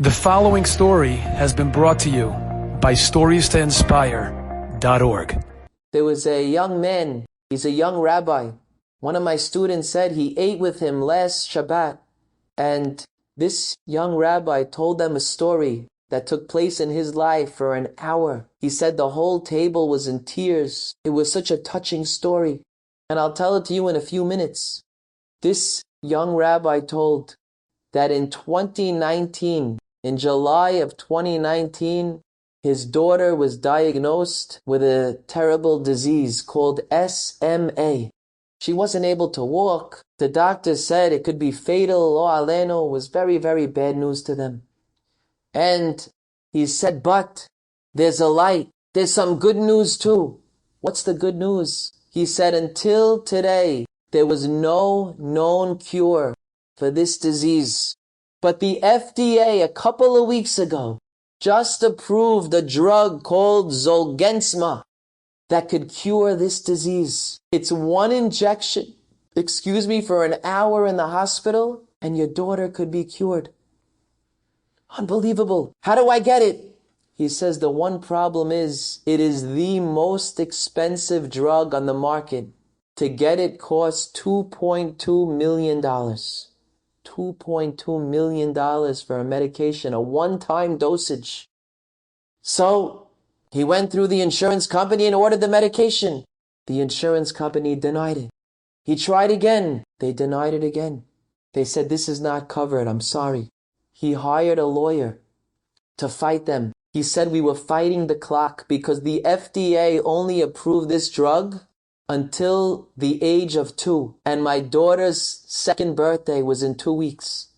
The following story has been brought to you by StoriesToInspire.org. There was a young man, he's a young rabbi. One of my students said he ate with him last Shabbat, and this young rabbi told them a story that took place in his life for an hour. He said the whole table was in tears. It was such a touching story, and I'll tell it to you in a few minutes. This young rabbi told that in 2019, in July of 2019, his daughter was diagnosed with a terrible disease called SMA. She wasn't able to walk. The doctor said it could be fatal. Lo aleno, it was very, very bad news to them. And he said, but there's a light. There's some good news too. What's the good news? He said, until today, there was no known cure for this disease. But the FDA a couple of weeks ago just approved a drug called Zolgensma that could cure this disease. It's one injection, for an hour in the hospital, and your daughter could be cured. Unbelievable. How do I get it? He says the one problem is it is the most expensive drug on the market. To get it costs $2.2 million. $2.2 million for a medication, a one-time dosage. So he went through the insurance company and ordered the medication. The insurance company denied it. He tried again. They denied it again. They said, this is not covered. I'm sorry. He hired a lawyer to fight them. He said we were fighting the clock because the FDA only approved this drug until the age of 2. And my daughter's second birthday was in 2 weeks.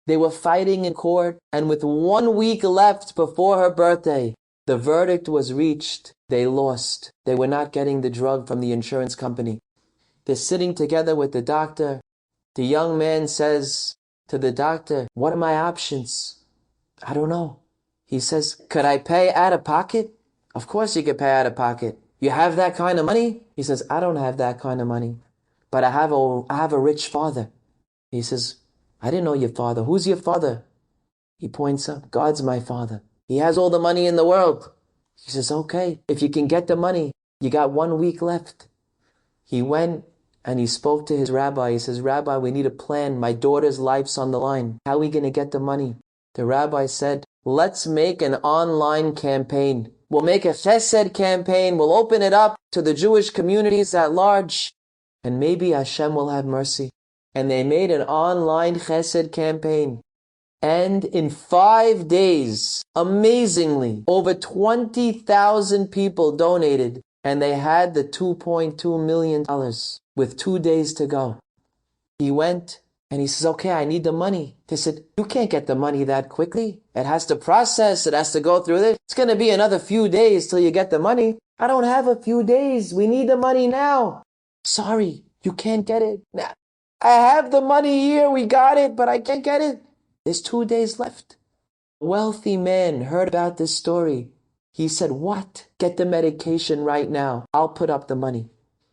They were fighting in court, and with 1 week left before her birthday, the verdict was reached. They lost. They were not getting the drug from the insurance company. They're sitting together with the doctor. The young man says to the doctor, what are my options? I don't know. He says, could I pay out of pocket? Of course you could pay out of pocket. You have that kind of money? He says, I don't have that kind of money, but I have a rich father. He says, I didn't know your father. Who's your father? He points up, God's my father. He has all the money in the world. He says, okay, if you can get the money, you got 1 week left. He went and he spoke to his rabbi. He says, Rabbi, we need a plan. My daughter's life's on the line. How are we going to get the money? The rabbi said, let's make an online campaign. We'll make a chesed campaign. We'll open it up to the Jewish communities at large. And maybe Hashem will have mercy. And they made an online chesed campaign. And in 5 days, amazingly, over 20,000 people donated. And they had the $2.2 million with 2 days to go. He went and he says, okay, I need the money. They said, you can't get the money that quickly. It has to process. It has to go through this. It's going to be another few days till you get the money. I don't have a few days. We need the money now. Sorry, you can't get it. Now, I have the money here. We got it, but I can't get it. There's 2 days left. A wealthy man heard about this story. He said, what? Get the medication right now. I'll put up the money.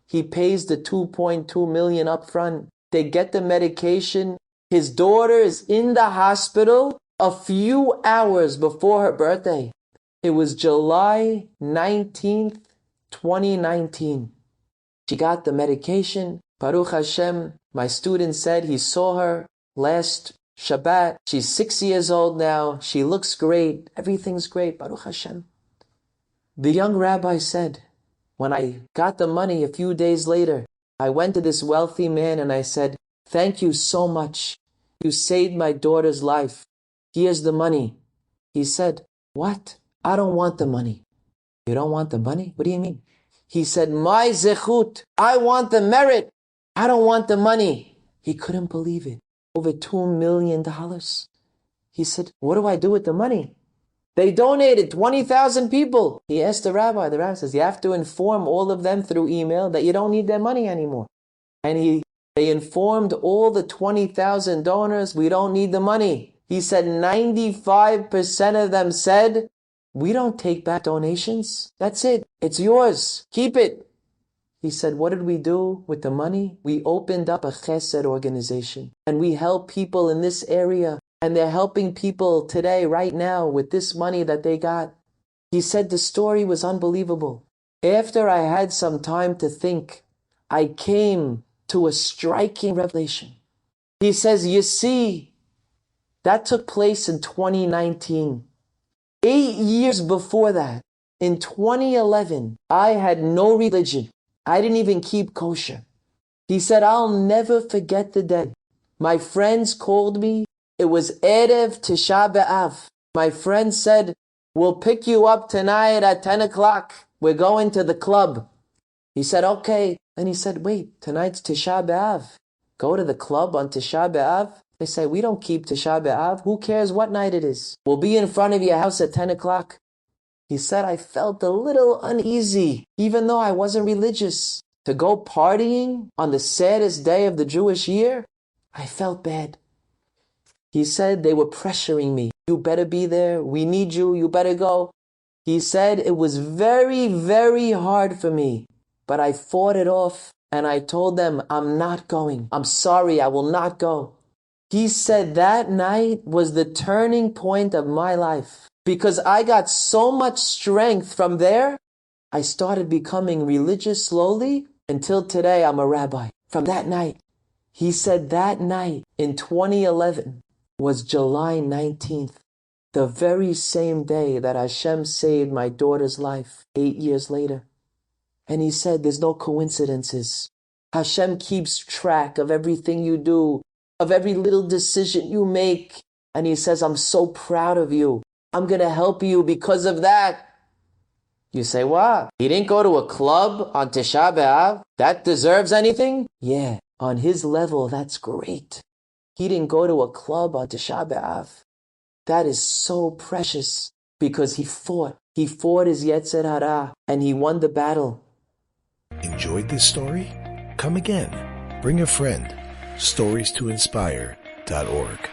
He pays the $2.2 million up front. They get the medication. His daughter is in the hospital a few hours before her birthday. It was July 19th, 2019. She got the medication. Baruch Hashem, my student said he saw her last Shabbat. She's 6 years old now. She looks great. Everything's great. Baruch Hashem. The young rabbi said, when I got the money a few days later, I went to this wealthy man and I said, thank you so much. You saved my daughter's life. Here's the money. He said, what? I don't want the money. You don't want the money? What do you mean? He said, my zechut. I want the merit. I don't want the money. He couldn't believe it. Over $2 million. He said, what do I do with the money? They donated 20,000 people. He asked the rabbi. The rabbi says, you have to inform all of them through email that you don't need their money anymore. And they informed all the 20,000 donors, we don't need the money. He said 95% of them said, we don't take back donations. That's it. It's yours. Keep it. He said, what did we do with the money? We opened up a chesed organization. And we help people in this area And they're helping people today, right now, with this money that they got. He said the story was unbelievable. After I had some time to think, I came to a striking revelation. He says, you see, that took place in 2019. 8 years before that, in 2011, I had no religion. I didn't even keep kosher. He said, I'll never forget the day. My friends called me. It was Erev Tisha B'Av. My friend said, we'll pick you up tonight at 10 o'clock. We're going to the club. He said, okay. And he said, wait, tonight's Tisha B'Av. Go to the club on Tisha B'Av? They say, we don't keep Tisha B'Av. Who cares what night it is? We'll be in front of your house at 10 o'clock. He said, I felt a little uneasy, even though I wasn't religious. To go partying on the saddest day of the Jewish year, I felt bad. He said they were pressuring me. You better be there. We need you. You better go. He said it was very, very hard for me, but I fought it off and I told them, I'm not going. I'm sorry, I will not go. He said that night was the turning point of my life because I got so much strength from there. I started becoming religious slowly until today I'm a rabbi. From that night, he said that night in 2011 was July 19th, the very same day that Hashem saved my daughter's life 8 years later. And he said there's no coincidences. Hashem keeps track of everything you do, of every little decision you make. And he says, I'm so proud of you. I'm going to help you because of that. You say, what? He didn't go to a club on Tisha B'Av? That deserves anything? Yeah, on his level, that's great. He didn't go to a club on Tisha B'Av. That is so precious because he fought. He fought his Yetzer Hara and he won the battle. Enjoyed this story? Come again. Bring a friend. StoriesToInspire.org